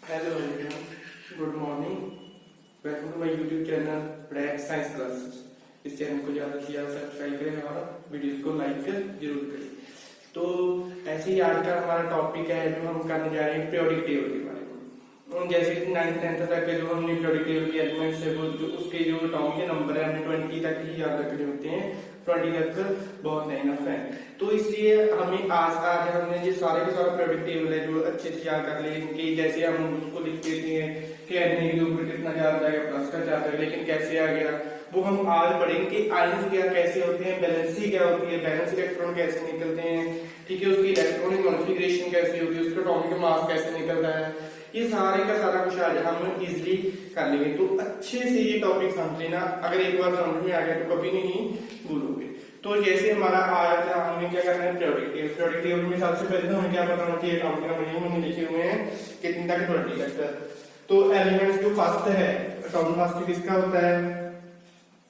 Hello everyone, good morning. Welcome to my YouTube channel पढ़ाई science classes. इस चैनल को ज़्यादा से ज़्यादा सब्सक्राइब करें और वीडियोस को लाइक जरूर करें। तो ऐसे ही आज का हमारा टॉपिक है जो हम करने जा रहे हैं पीरियोडिक टेबल के बारे में। जैसे 9th 10th तक के जो हमने पीरियोडिक टेबल के एलिमेंट्स है वो जो उसके जो एटॉमिक नंबर है हमें 20 तक ही याद रखने होते हैं। 20 तक बहुत इनफ है। तो इसलिए हमें आज हमने ये सारे के सारे पीरियोडिक टेबल है जो अच्छे से याद कर लिए कि जैसे हम उसको लिख देते हैं कि एन के ऊपर कितना चार्ज आएगा, प्लस का चार्ज आएगा, लेकिन कैसे आ गया वो हम आज पढ़ेंगे कि आयंस क्या कैसे होते हैं, बैलेंसी क्या होती है, बैलेंस इलेक्ट्रॉन कैसे निकलते हैं, ठीक है, उसकी इलेक्ट्रॉनिक कॉन्फ़िगरेशन कैसे होती है, उसका एटॉमिक मास कैसे निकलता है, ये सारे का सारा कुछ आज हम इजिली कर लेंगे। तो अच्छे से ये टॉपिक समझ लेना, अगर एक बार समझ में आ गया तो कभी नहीं भूलोगे। तो जैसे हमारा आया था, हमें क्या करना है पीरियोडिक टेबल। पीरियोडिक टेबल में सबसे पहले तो हमें क्या पता होना चाहिए, एटॉमिक नंबर हमने लिखे हुए हैं कितने तक 20 तक। तो एलिमेंट्स जो फर्स्ट है एटॉमिक मास किसका होता है,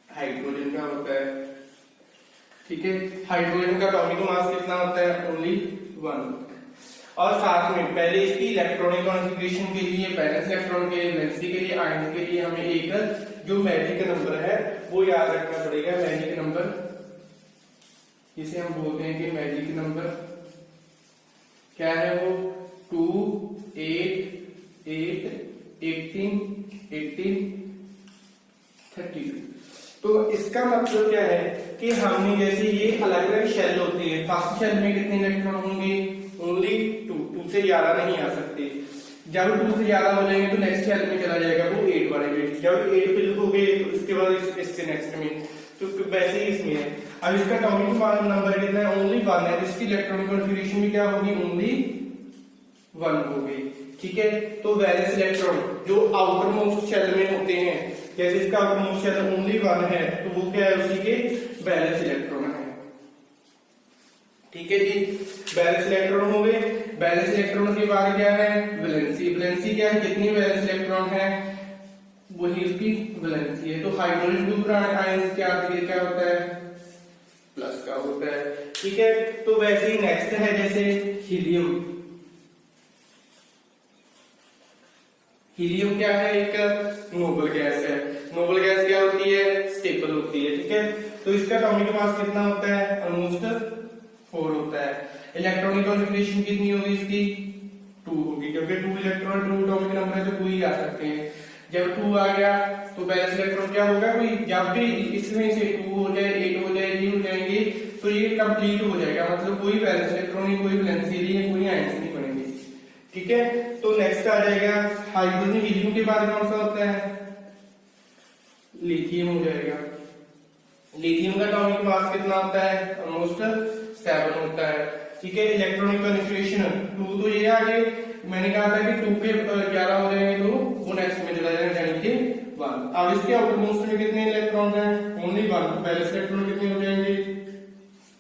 हाइड्रोजन का होता है, ठीक है। हाइड्रोजन का एटॉमिक मास कितना होता है, ओनली 1। और साथ में पहले इसकी इलेक्ट्रॉनिक कॉन्फ़िगरेशन के लिए, बैलेंस इलेक्ट्रॉन के वैलेंसी के लिए, आयन के लिए हमें एक जो मैजिक नंबर है वो याद रखना पड़ेगा। मैजिक नंबर जिसे हम बोलते हैं कि मैजिक नंबर क्या है, वो 2 8 8 18 18 32। तो इसका मतलब क्या है कि हमने जैसे ये अलग अलग शेल होते हैं, फर्स्ट शेल में कितने इलेक्ट्रॉन होंगे, ओनली 2 से ज्यादा नहीं आ सकते। जब 2 से ज्यादा हो जाएंगे तो नेक्स्ट शेल में चला जाएगा वो 8 वाले में। जब 8 पे हो गए तो इसके बाद इससे नेक्स्ट में, तो वैसे ही इसमें है। अब इसका एटॉमिक नंबर कितना है, ओनली 1 है। इसकी इलेक्ट्रॉनिक कॉन्फ़िगरेशन भी क्या होगी, ओनली 1 हो गई, ठीक है। तो वैलेंस इलेक्ट्रॉन जो आउटर मोस्ट शेल में होते हैं, जैसे इसका आउटर मोस्ट शेल ओनली 1 है तो वो क्या है, उसी के बैलेंस इलेक्ट्रॉन है, ठीक है जी। बैलेंस इलेक्ट्रॉन हो गए। बैलेंस इलेक्ट्रॉन के बाद क्या है, वैलेंसी। वैलेंसी क्या है, कितनी वैलेंस इलेक्ट्रॉन है वही उसकी वैलेंसी है। तो हाइड्रोजन ग्रुप आयन क्या होता है, प्लस का होता है, ठीक है। तो वैसे ही नेक्स्ट है जैसे हीलियम। हीलियम क्या है, एक नोबल गैस है। नोबल गैस क्या होती है, स्टेबल होती है, ठीक है। तो इसका एटॉमिक मास कितना होता है, ऑलमोस्ट 4 होता है। इलेक्ट्रॉनिक कॉन्फ़िगरेशन कितनी होगी इसकी, 2 होगी, क्योंकि 2 इलेक्ट्रॉन 2 एटॉमिक नंबर है तो 2 ही आ सकते हैं। जब 2 आ गया तो बैलेंस इलेक्ट्रॉन क्या होगा, कोई जब भी इसमें से 2 हो जाए, 8 हो जाए, 3 हो जाएंगे तो ये कंप्लीट हो जाएगा, मतलब कोई बैलेंस इलेक्ट्रॉन नहीं, कोई वैलेंसी नहीं, कोई आयंस नहीं बनेंगे, ठीक है। तो नेक्स्ट आ जाएगा हाइड्रोजन। हीलियम के बाद कौन सा होता है, लिथियम हो जाएगा। लिथियम का एटॉमिक मास कितना होता है, ऑलमोस्ट 7 होता है, ठीक है। इलेक्ट्रॉनिक कॉन्फ़िगरेशन 2 तो ये आ गए, मैंने कहा था कि 2 के 11 हो जाएंगे तो वो नेक्स्ट में चला जाएगा, यानी कि 1। अब इसके आउटर मोस्ट में कितने इलेक्ट्रॉन हैं, ओनली 1। बैलेंस इलेक्ट्रॉन कितने हो जाएंगे,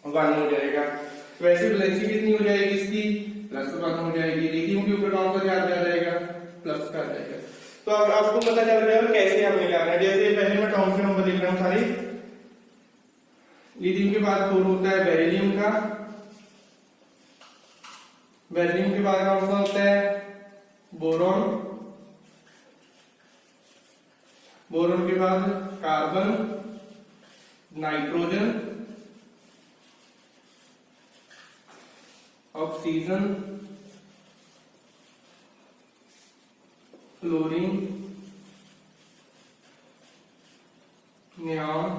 1 हो जाएगा। वैसे वैलेंसी कितनी हो जाएगी इसकी, +1 हो जाएगी। लिथियम के ऊपर कौन सा चार्ज आ जाएगा, प्लस का आ जाएगा। तो अब आपको पता चल गया कैसे हमें करना है। जैसे पहले मैं एटॉमिक नंबर लिख रहा हूं सारे। लिथियम के बाद 4 होता है बेरिलियम का। बेरिलियम के बाद कौन सा होता है, बोरॉन। बोरॉन के बाद carbon, nitrogen, oxygen, fluorine, neon,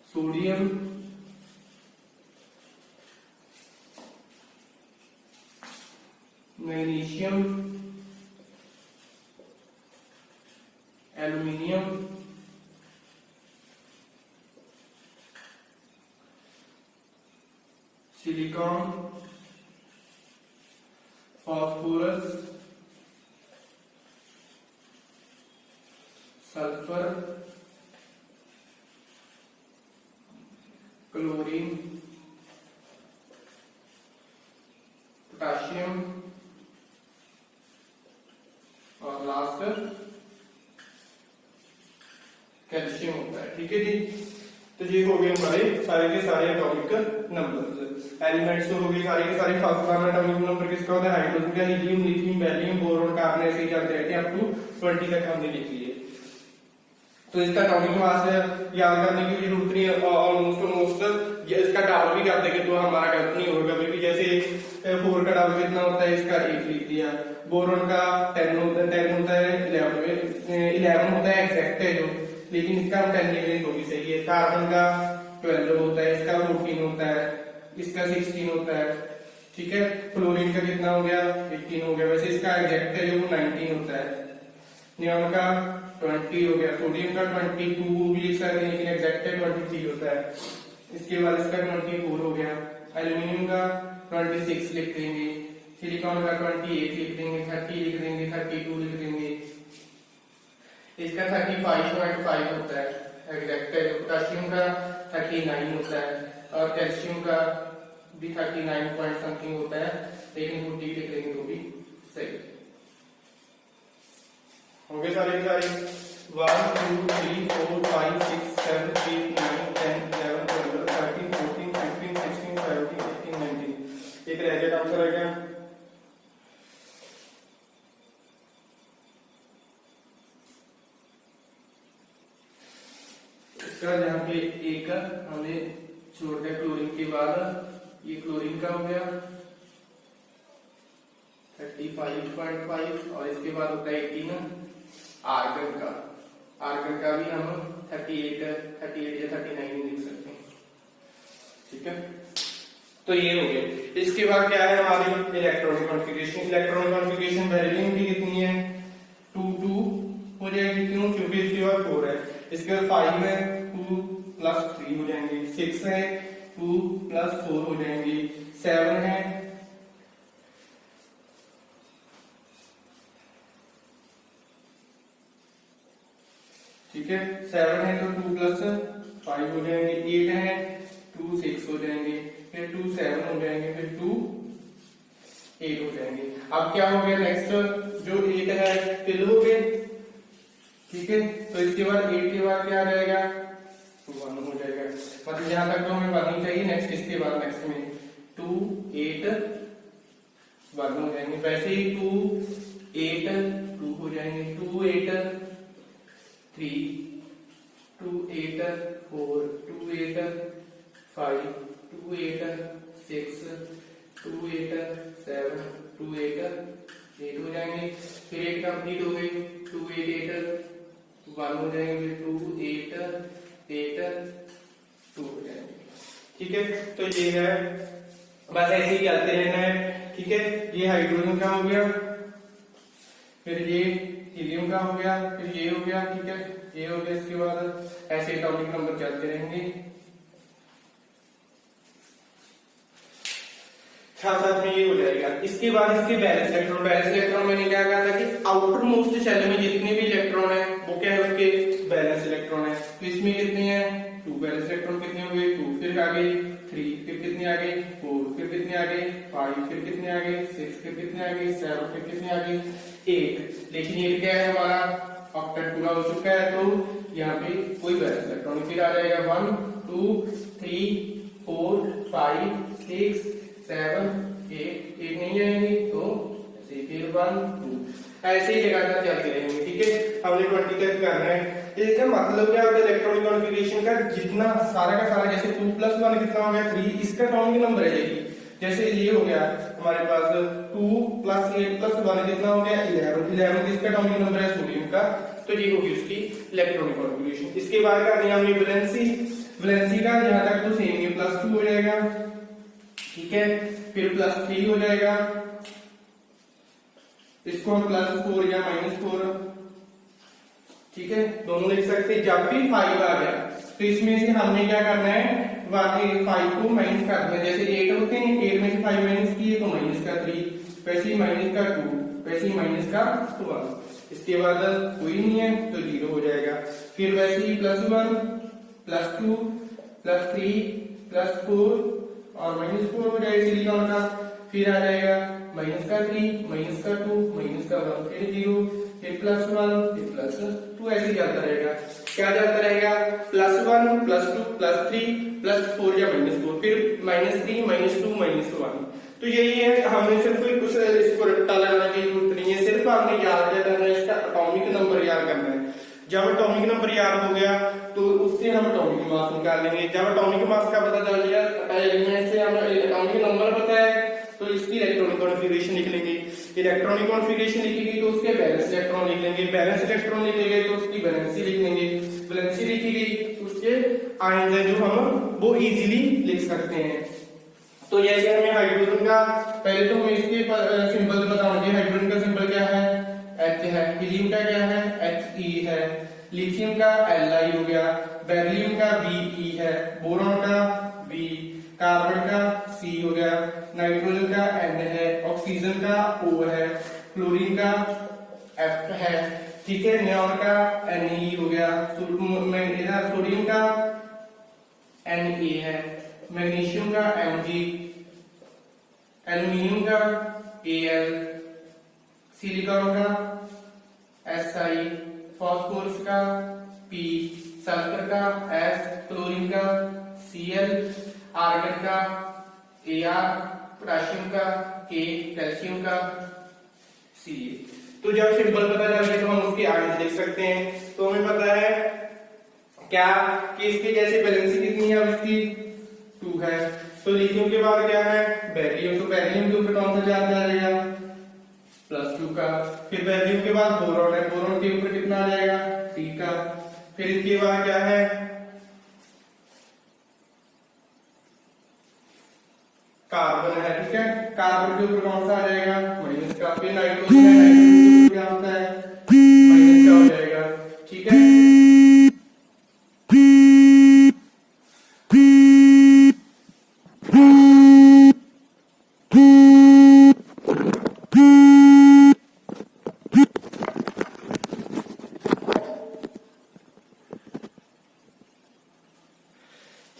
sodium, magnesium, aluminium, silicon, phosphorus, sulphur, chlorine, potassium और लास्ट कैल्शियम होता है, ठीक है जी। तो ये हो गए हमारे सारे के सारे एटॉमिक नंबर्स। एलिमेंट्स तो हो गए सारे के सारे। फर्स्ट वन एटॉमिक नंबर किसका होता है? हाइड्रोजन का। Helium, lithium, beryllium, boron, carbon, ऐसे ही चलते रहते हैं अप टू 20 तक हमने लिख लिए। तो इसका एटॉमिक मास याद करने की जरूरत नहीं है। ऑलमोस्ट इसका डाबल भी कर देंगे तो हमारा गलत नहीं होगा, क्योंकि जैसे 4 का डाबल कितना होता है, इसका 1 लिख दिया। बोरॉन का 10 होता है 11 होता है एग्जैक्ट है जो, लेकिन इसका हम 10 ले लें तो भी सही है। कार्बन का 12 होता है, इसका 14 होता है, इसका 16 होता है, ठीक है। फ्लोरीन का कितना हो गया? 18 हो गया। वैसे इसका एग्जैक्ट है जो 19 होता है। नियॉन का 20 हो गया। सोडियम का 22 भी लिख सकते हैं, लेकिन एग्जैक्ट है 23 होता है। इसके बाद इसका 24 हो गया। एल्यूमिनियम का 26 लिख देंगे। सिलिकॉन का 28 लिख देंगे, 30 लिख देंगे, 32 लिख देंगे। इसका 35.5 होता है एग्जैक्ट है। पोटेशियम का 39 होता है, और कैल्शियम का भी 39 पॉइंट समथिंग होता है, लेकिन 40 लिख देंगे तो भी सही होंगे सारे के सारे। 1 2 3 4 5 6 7 8 9 10 11 12 13 14 15 16 17 18 19। एक रह गया, कौन सा रह गया? इसका यहाँ पे एक हमने छोड़ दिया क्लोरीन के बाद। ये क्लोरीन का हो गया 35.5, और इसके बाद होता है 18 आर्गन का। आर्गन का भी हम 38 या 39 लिख सकते हैं, ठीक है। तो ये हो गया। इसके बाद क्या है हमारी electronic configuration. Electronic configuration beryllium की कितनी है? 2 2 हो जाएगी, क्यों? क्योंकि इसके बाद 4 है। इसके बाद 5 है, 2 + 3 हो जाएंगे। 6 है, 2 + 4 हो जाएंगे। 7 है, ठीक है। 7 है तो 2 + 5 हो जाएंगे। 8 है, 2 6 हो जाएंगे, फिर 2 7 हो जाएंगे, फिर 2 8 हो जाएंगे। अब क्या हो गया? नेक्स्ट जो 8 है फिल हो गए, ठीक है। तो इसके बाद 8 के बाद क्या आ जाएगा? 1 हो जाएगा। मतलब यहां तक तो हमें 1 ही चाहिए। नेक्स्ट इसके बाद नेक्स्ट में 2 8 1 हो जाएंगे। वैसे ही 2 8 2 हो जाएंगे। 2 8 3 2 8 4 2 8 5 2 8 6 2 8 7 2 8 8 हो जाएंगे। फिर 8 कंप्लीट हो गई। 2 8 8 1 हो जाएंगे, 2 8 8 2 हो जाएंगे, ठीक है। तो ये है, बस ऐसे ही चलते रहना है, ठीक है। ये हाइड्रोजन का हो गया, फिर ये हीलियम का हो गया, फिर ये हो गया, ठीक है। ये हो गया। इसके बाद ऐसे एटॉमिक नंबर चलते रहेंगे। साथ में ये हो जाएगा। इसके बाद इसके बैलेंस इलेक्ट्रॉन। बैलेंस इलेक्ट्रॉन मैंने क्या कहा था कि आउटर मोस्ट शेल में जितने भी इलेक्ट्रॉन है वो क्या है? उसके बैलेंस इलेक्ट्रॉन है। तो इसमें कितने हैं? 2 बैलेंस इलेक्ट्रॉन कितने हो गए? 2, फिर आगे 3, फिर कितने आ गए? 4, फिर कितने आ गए? 5, फिर कितने आ गए? 6, फिर कितने आ गए? 7, फिर कितने आ गए? 8। लेकिन ये क्या है? हमारा ऑक्टेट पूरा हो चुका है, तो यहाँ पे कोई बैलेंस इलेक्ट्रॉन फिर आ जाएगा 1 2 3 4 5 6 7 8 नहीं आएंगे, तो ऐसे फिर 1 2 ऐसे ही लगातार चलते रहेंगे, ठीक है। हमने 20 तक करना है। इसका मतलब क्या होता है इलेक्ट्रॉनिक कॉन्फ़िगरेशन का? जितना सारा का सारा, जैसे 2 + 1 कितना हो गया? 3, इसका एटॉमिक नंबर है ये। जैसे ये हो गया हमारे पास 2 + 8 + 1 कितना हो गया? 11। 11 किसका एटॉमिक नंबर है? सोडियम का। तो ये होगी उसकी इलेक्ट्रॉनिक कॉन्फ़िगरेशन। इसके बाद कर दिया हमने वैलेंसी। वैलेंसी का यहां तक तो सेम ही +2 हो जाएगा, ठीक है। फिर +3 हो जाएगा, इसको हम +4 या -4, ठीक है, दोनों लिख सकते हैं। जब भी 5 आ गया तो इसमें से हमने क्या करना है? 5 को माइनस कर देना। जैसे 8 होते हैं, 8 में से 5 माइनस किए तो -3, वैसे ही -2, वैसे ही -1। इसके बाद कोई नहीं है तो 0 हो जाएगा। फिर वैसे ही +1 +2 +3 +4 और -4 हो जाएगा सिलिकॉन का। फिर आ जाएगा माइनस का 3, माइनस का 2, माइनस का 1, फिर 0, फिर +1, फिर +2, ऐसे जाता रहेगा। क्या जाता रहेगा? +1, +2, +3, +4 या -4, फिर -3, -2, -1। तो यही है, हमने सिर्फ कुछ इसको रट्टा लगाने की जरूरत नहीं है, सिर्फ आपने याद क्या करना है, इसका एटॉमिक नंबर याद करना है। जब एटॉमिक नंबर याद हो गया तो उससे हम एटॉमिक मास निकाल लेंगे। जब एटॉमिक मास का पता चल गया, एलिमेंट से हमें एटॉमिक नंबर पता है, तो इसकी इलेक्ट्रॉनिक कॉन्फ़िगरेशन लिख लेंगे। इलेक्ट्रॉनिक कॉन्फ़िगरेशन लिखेगी तो उसके बैलेंस इलेक्ट्रॉन लिख लेंगे, बैलेंस इलेक्ट्रॉन लिखेंगे तो उसकी वैलेंसी लिख लेंगे, वैलेंसी लिखी गई उसके आयन्स हैं जो हम वो इजीली लिख सकते हैं। तो यही है हमें हाइड्रोजन का, पहले तो हमें इसके सिंबल बताऊंगे। हाइड्रोजन का सिंबल क्या है? H है। हीलियम का क्या है? He है। लिथियम का Li हो गया, बेरिलियम का Be है, बोरॉन का B, कार्बन का C हो गया, नाइट्रोजन का N है, ऑक्सीजन का O है, क्लोरीन का F है, ठीक है, नियॉन का Ne हो गया, सोडियम का Na है, मैग्नीशियम का Mg, एल्युमिनियम का Al, सिलिकॉन का Si, फास्फोरस का P, सल्फर का S, क्लोरीन का Cl, आर्गन का Ar, पोटेशियम का K, कैल्शियम का Ca। तो जब सिंबल पता चल गया तो हम उसके आयन्स लिख सकते हैं। तो हमें पता है क्या कि इसकी जैसे वैलेंसी कितनी है, अब इसकी 2 है। तो लिथियम के बाद क्या है? बेरिलियम। तो बेरिलियम के ऊपर कौन सा चार्ज आ जाएगा? +2 का। फिर बेरिलियम के बाद बोरॉन है, बोरॉन के ऊपर कितना आ जाएगा? 3 का। फिर इसके बाद क्या है? कार्बन है, ठीक है, कार्बन के ऊपर कौन सा आ जाएगा? माइनस का। फिर नाइट्रोजन है, नाइट्रोजन के ऊपर क्या होता है? माइनस का हो जाएगा, ठीक है।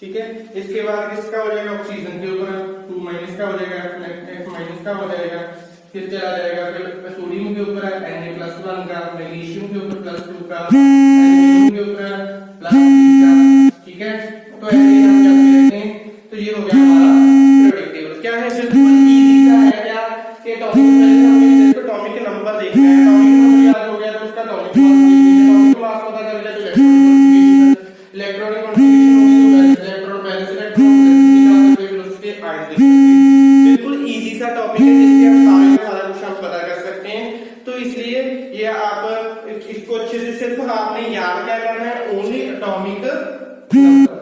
ठीक है, इसके बाद किसका हो जाएगा? ऑक्सीजन के ऊपर 2 माइनस का हो जाएगा, F माइनस का हो जाएगा। फिर चला जाएगा, फिर सोडियम के ऊपर Na+1 का, मैग्नीशियम के ऊपर +2 का, एल्युमिनियम के ऊपर +3 का, ठीक है। तो ऐसे ही हम जब लेते हैं तो ये हो गया हमारा पीरियोडिक टेबल। क्या है? बिल्कुल इजी सा है। क्या कि टॉपिक पहले हमें सिर्फ टॉपिक नंबर देखना है, टॉपिक नंबर याद हो गया तो उसका टॉपिक मास पता चल गया, तो इलेक्ट्रॉनिक बिल्कुल इजी सा टॉपिक है, जिससे हम सारा कुछ हम पता कर सकते हैं। तो इसलिए ये आप इसको अच्छे से सिर्फ आपने याद क्या करना है? Only atomic number.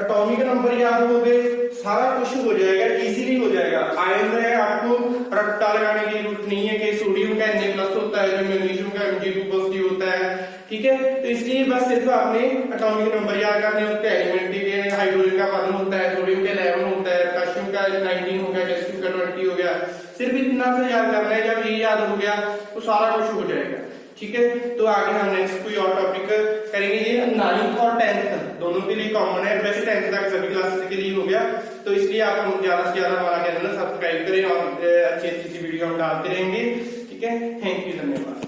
Atomic number याद हो गए, सारा कुछ हो जाएगा, इजीली हो जाएगा। आयन है, आपको रट्टा लगाने की जरूरत नहीं है कि सोडियम का Na+ होता है, जो मैग्नीशियम का Mg2 पॉजिटिव होता है, ठीक है। तो इसलिए बस सिर्फ आपने एटॉमिक नंबर याद करने, उसके एलिमेंट के, हाइड्रोजन का 1 होता है, सोडियम का 11 होता है, पोटेशियम का 19 हो गया, कैल्शियम का 20 हो गया। सिर्फ इतना सा याद करना है। जब ये याद हो गया तो सारा कुछ हो जाएगा, ठीक है। तो आगे हम नेक्स्ट कोई और टॉपिक करेंगे। ये 9th और 10th दोनों के लिए कॉमन है, वैसे 10th तक सभी क्लासेस के लिए हो गया। तो इसलिए आप ज्यादा से ज्यादा हमारा चैनल सब्सक्राइब करें और अच्छी अच्छी सी वीडियो हम डालते रहेंगे, ठीक है। थैंक यू, धन्यवाद।